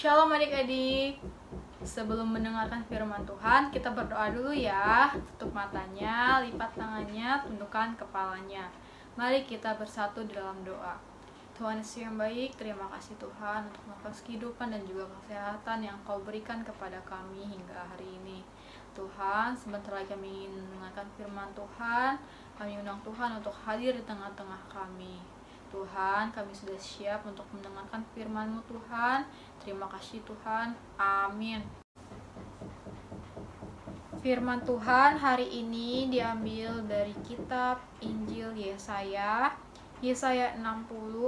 Shalom adik-adik. Sebelum mendengarkan firman Tuhan, kita berdoa dulu ya. Tutup matanya, lipat tangannya, tundukkan kepalanya. Mari kita bersatu di dalam doa. Tuhan Yesus yang baik, terima kasih Tuhan untuk nafas kehidupan dan juga kesehatan yang Kau berikan kepada kami hingga hari ini. Tuhan, sebentar lagi kami ingin mendengarkan firman Tuhan. Kami undang Tuhan untuk hadir di tengah-tengah kami. Tuhan, kami sudah siap untuk mendengarkan firman-Mu Tuhan. Terima kasih Tuhan. Amin. Firman Tuhan hari ini diambil dari kitab Injil Yesaya 60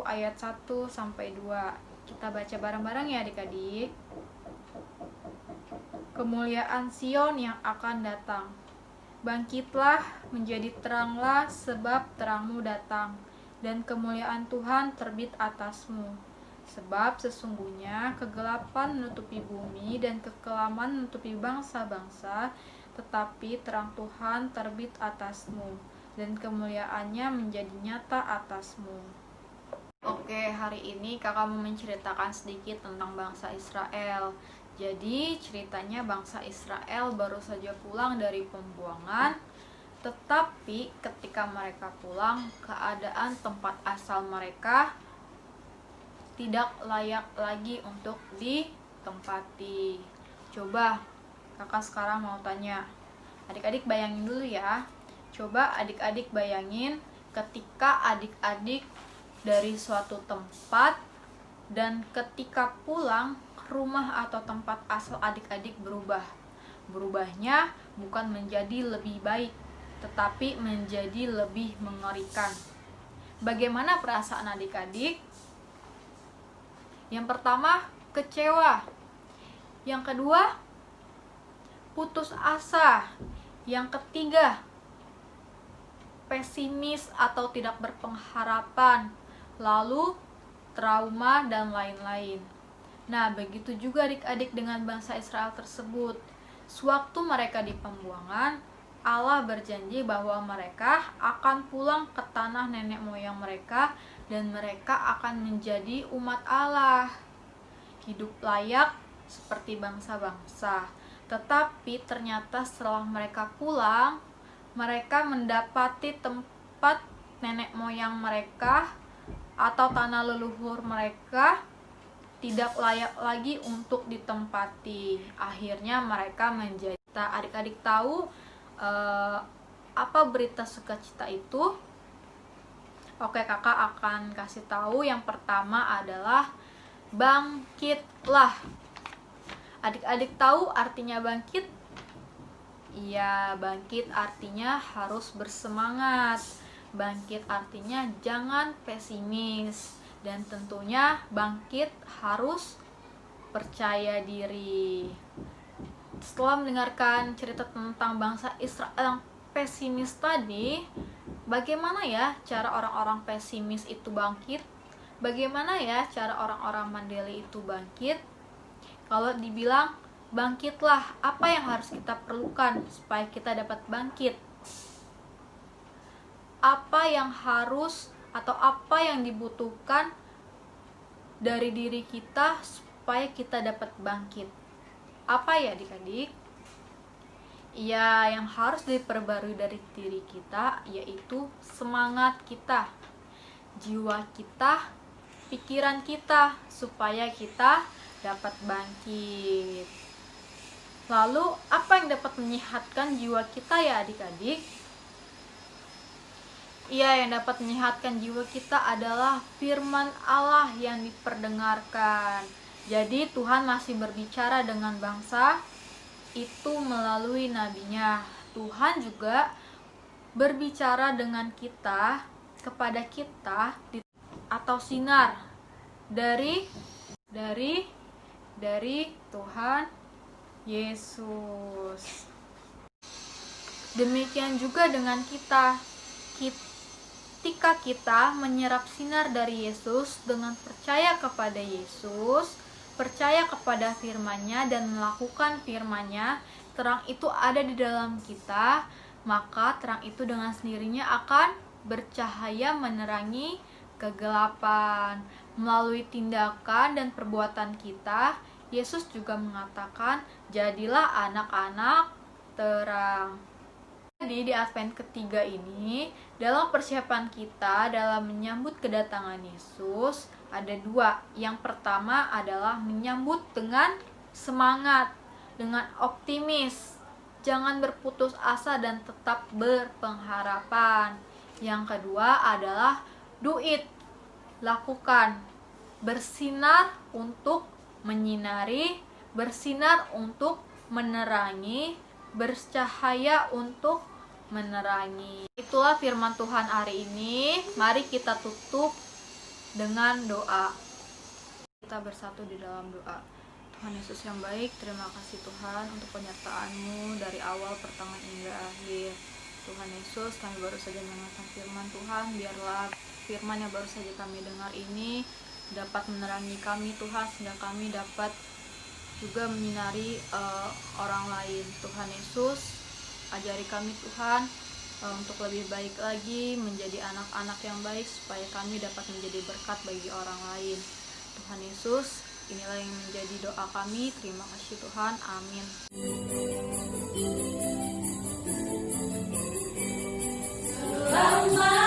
ayat 1 sampai 2. Kita baca bareng-bareng ya adik-adik. Kemuliaan Sion yang akan datang. Bangkitlah, menjadi teranglah, sebab terangmu datang, dan kemuliaan Tuhan terbit atasmu. Sebab sesungguhnya kegelapan menutupi bumi dan kekelaman menutupi bangsa-bangsa, tetapi terang Tuhan terbit atasmu, dan kemuliaannya menjadi nyata atasmu. Oke, hari ini kakak mau menceritakan sedikit tentang bangsa Israel. Jadi ceritanya bangsa Israel baru saja pulang dari pembuangan, tetapi ketika mereka pulang, keadaan tempat asal mereka tidak layak lagi untuk ditempati. Coba kakak sekarang mau tanya, adik-adik bayangin dulu ya. Coba adik-adik bayangin ketika adik-adik dari suatu tempat dan ketika pulang, rumah atau tempat asal adik-adik berubah. Berubahnya bukan menjadi lebih baik, tetapi menjadi lebih mengerikan. Bagaimana perasaan adik-adik? Yang pertama, kecewa. Yang kedua, putus asa. Yang ketiga, pesimis atau tidak berpengharapan. Lalu, trauma dan lain-lain. Nah, begitu juga adik-adik dengan bangsa Israel tersebut. Sewaktu mereka di pembuangan, Allah berjanji bahwa mereka akan pulang ke tanah nenek moyang mereka dan mereka akan menjadi umat Allah. Hidup layak seperti bangsa-bangsa. Tetapi ternyata setelah mereka pulang, mereka mendapati tempat nenek moyang mereka atau tanah leluhur mereka tidak layak lagi untuk ditempati. Akhirnya mereka menjadi. Adik-adik tahu apa berita sukacita itu? Oke, kakak akan kasih tahu. Yang pertama adalah bangkitlah. Adik-adik tahu artinya bangkit? Iya, bangkit artinya harus bersemangat. Bangkit artinya jangan pesimis. Dan tentunya bangkit harus percaya diri. Setelah mendengarkan cerita tentang bangsa Israel yang pesimis tadi, bagaimana ya cara orang-orang pesimis itu bangkit? Bagaimana ya cara orang-orang Mandeli itu bangkit? Kalau dibilang bangkitlah, apa yang harus kita perlukan supaya kita dapat bangkit? Apa yang harus atau apa yang dibutuhkan dari diri kita supaya kita dapat bangkit? Apa ya adik-adik? Ya, yang harus diperbarui dari diri kita yaitu semangat kita, jiwa kita, pikiran kita, supaya kita dapat bangkit. Lalu, apa yang dapat menyehatkan jiwa kita ya adik-adik? Iya, yang dapat menyehatkan jiwa kita adalah firman Allah yang diperdengarkan. Jadi Tuhan masih berbicara dengan bangsa itu melalui nabinya. Tuhan juga berbicara dengan kita, kepada kita, atau sinar dari Tuhan Yesus. Demikian juga dengan kita. Ketika kita menyerap sinar dari Yesus dengan percaya kepada Yesus, percaya kepada firman-Nya dan melakukan firman-Nya, terang itu ada di dalam kita, maka terang itu dengan sendirinya akan bercahaya menerangi kegelapan. Melalui tindakan dan perbuatan kita, Yesus juga mengatakan, "Jadilah anak-anak terang." Jadi di Advent ketiga ini, dalam persiapan kita dalam menyambut kedatangan Yesus, ada dua. Yang pertama adalah menyambut dengan semangat, dengan optimis. Jangan berputus asa dan tetap berpengharapan. Yang kedua adalah do it, lakukan. Bersinar untuk menyinari, bersinar untuk menerangi, bercahaya untuk menerangi. Itulah firman Tuhan hari ini. Mari kita tutup dengan doa. Kita bersatu di dalam doa. Tuhan Yesus yang baik, terima kasih Tuhan untuk penyertaan-Mu dari awal, pertengahan hingga akhir. Tuhan Yesus, kami baru saja mendengarkan firman Tuhan. Biarlah firman yang baru saja kami dengar ini dapat menerangi kami Tuhan, sehingga kami dapat juga menyinari orang lain. Tuhan Yesus, ajari kami Tuhan untuk lebih baik lagi, menjadi anak-anak yang baik, supaya kami dapat menjadi berkat bagi orang lain. Tuhan Yesus, inilah yang menjadi doa kami. Terima kasih Tuhan. Amin. Selamat